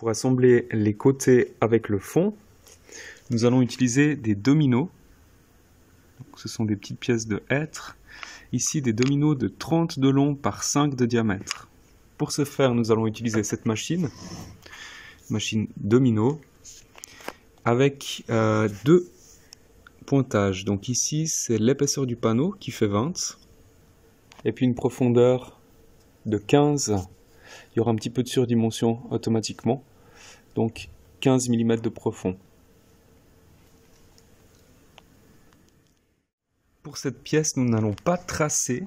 Pour assembler les côtés avec le fond, nous allons utiliser des dominos. Donc, ce sont des petites pièces de hêtre. Ici, des dominos de 30 de long par 5 de diamètre. Pour ce faire, nous allons utiliser cette machine domino, avec deux pointages. Donc ici, c'est l'épaisseur du panneau qui fait 20, et puis une profondeur de 15. Il y aura un petit peu de surdimension automatiquement, donc 15 mm de profond. Pour cette pièce, nous n'allons pas tracer.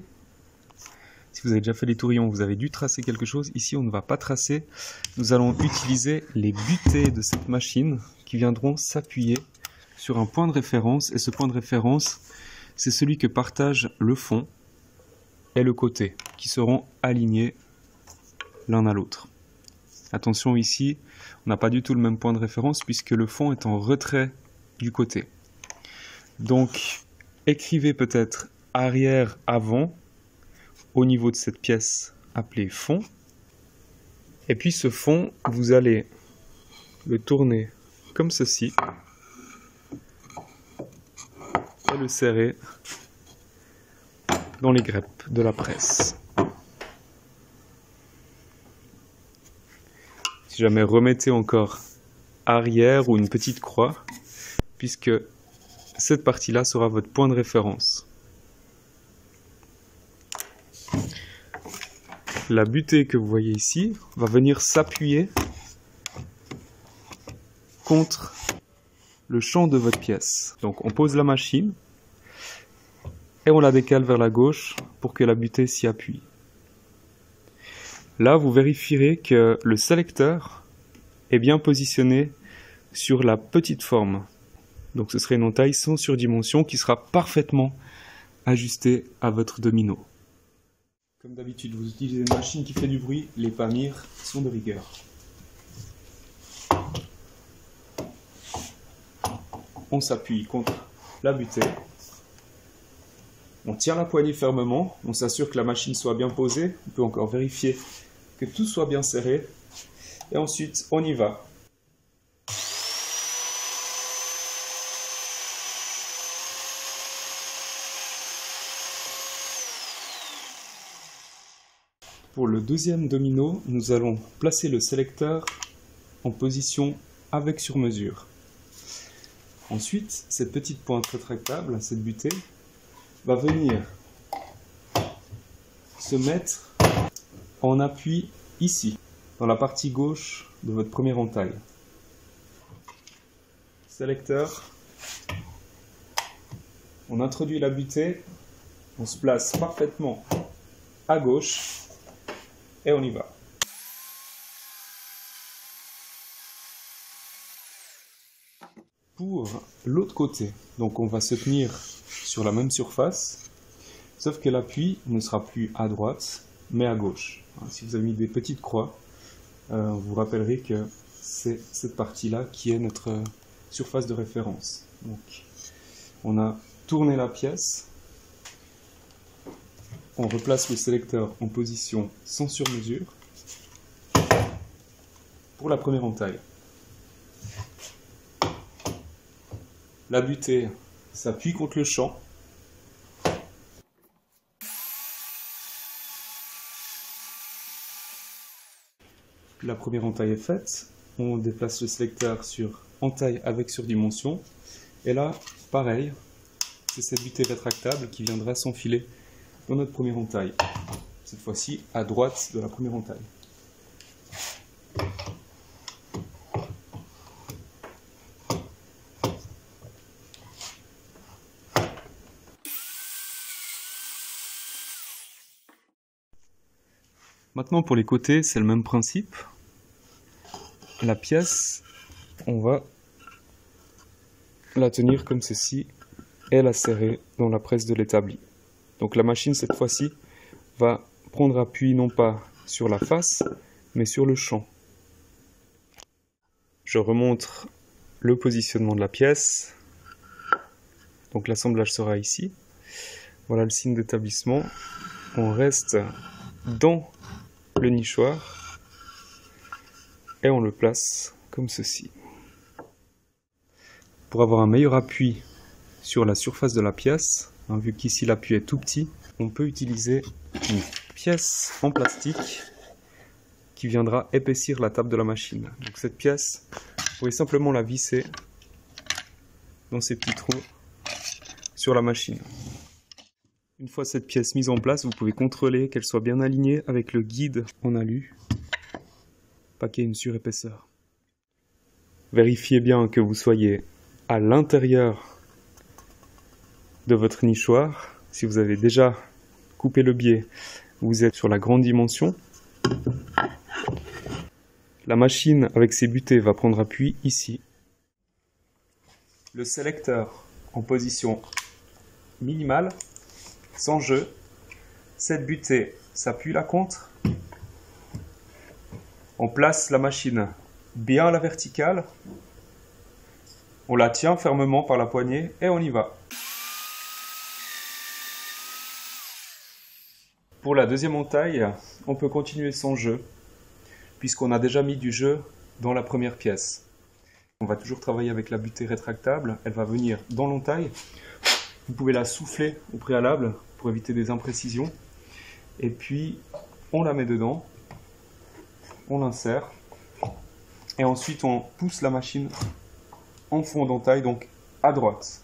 Si vous avez déjà fait les tourillons, vous avez dû tracer quelque chose. Ici, on ne va pas tracer. Nous allons utiliser les butées de cette machine qui viendront s'appuyer sur un point de référence. Et ce point de référence, c'est celui que partagent le fond et le côté, qui seront alignés l'un à l'autre. Attention ici, on n'a pas du tout le même point de référence puisque le fond est en retrait du côté. Donc, écrivez peut-être arrière-avant au niveau de cette pièce appelée fond. Et puis ce fond, vous allez le tourner comme ceci et le serrer dans les greppes de la presse. Si jamais, remettez encore arrière ou une petite croix, puisque cette partie-là sera votre point de référence. La butée que vous voyez ici va venir s'appuyer contre le champ de votre pièce. Donc on pose la machine et on la décale vers la gauche pour que la butée s'y appuie. Là, vous vérifierez que le sélecteur est bien positionné sur la petite forme. Donc ce serait une entaille sans surdimension qui sera parfaitement ajustée à votre domino. Comme d'habitude, vous utilisez une machine qui fait du bruit, les pamirs sont de rigueur. On s'appuie contre la butée. On tient la poignée fermement, on s'assure que la machine soit bien posée. On peut encore vérifier que tout soit bien serré. Et ensuite, on y va. Pour le deuxième domino, nous allons placer le sélecteur en position avec sur mesure. Ensuite, cette petite pointe rétractable, cette butée, va venir se mettre en appui ici, dans la partie gauche de votre première entaille. Sélecteur, on introduit la butée, on se place parfaitement à gauche. Et on y va. Pour l'autre côté, donc on va se tenir sur la même surface, sauf que l'appui ne sera plus à droite, mais à gauche. Si vous avez mis des petites croix, vous vous rappellerez que c'est cette partie-là qui est notre surface de référence. Donc, on a tourné la pièce. On replace le sélecteur en position sans surmesure pour la première entaille. La butée s'appuie contre le champ. La première entaille est faite. On déplace le sélecteur sur entaille avec surdimension. Et là, pareil, c'est cette butée rétractable qui viendra s'enfiler dans notre première entaille, cette fois-ci à droite de la première entaille. Maintenant pour les côtés, c'est le même principe. La pièce, on va la tenir comme ceci et la serrer dans la presse de l'établi. Donc la machine, cette fois-ci, va prendre appui non pas sur la face, mais sur le champ. Je remontre le positionnement de la pièce. Donc l'assemblage sera ici. Voilà le signe d'établissement. On reste dans le nichoir. et on le place comme ceci. Pour avoir un meilleur appui sur la surface de la pièce, vu qu'ici l'appui est tout petit, on peut utiliser une pièce en plastique qui viendra épaissir la table de la machine. Donc cette pièce, vous pouvez simplement la visser dans ces petits trous sur la machine. Une fois cette pièce mise en place, vous pouvez contrôler qu'elle soit bien alignée avec le guide en alu, pas qu'il y ait une surépaisseur. Vérifiez bien que vous soyez à l'intérieur de votre nichoir. Si vous avez déjà coupé le biais, vous êtes sur la grande dimension. La machine avec ses butées va prendre appui ici. Le sélecteur en position minimale, sans jeu. Cette butée s'appuie la contre. On place la machine bien à la verticale. On la tient fermement par la poignée et on y va. Pour la deuxième entaille, on peut continuer sans jeu, puisqu'on a déjà mis du jeu dans la première pièce. On va toujours travailler avec la butée rétractable, elle va venir dans l'entaille. Vous pouvez la souffler au préalable pour éviter des imprécisions. Et puis, on la met dedans, on l'insère, et ensuite on pousse la machine en fond d'entaille, donc à droite.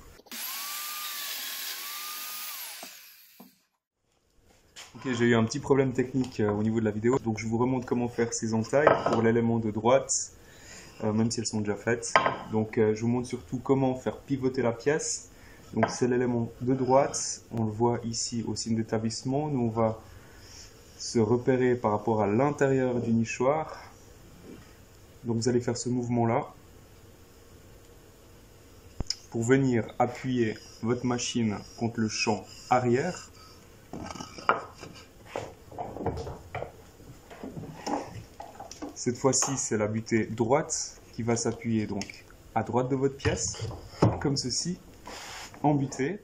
Ok, j'ai eu un petit problème technique au niveau de la vidéo, donc je vous remontre comment faire ces entailles pour l'élément de droite, même si elles sont déjà faites. Donc je vous montre surtout comment faire pivoter la pièce. Donc c'est l'élément de droite, on le voit ici au signe d'établissement. Nous on va se repérer par rapport à l'intérieur du nichoir. Donc vous allez faire ce mouvement là pour venir appuyer votre machine contre le champ arrière. Cette fois-ci, c'est la butée droite qui va s'appuyer donc à droite de votre pièce, comme ceci, en butée.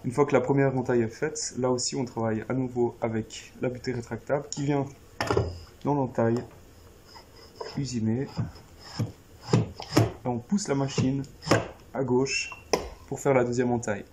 Une fois que la première entaille est faite, là aussi on travaille à nouveau avec la butée rétractable qui vient dans l'entaille, usinée, et on pousse la machine à gauche pour faire la deuxième entaille.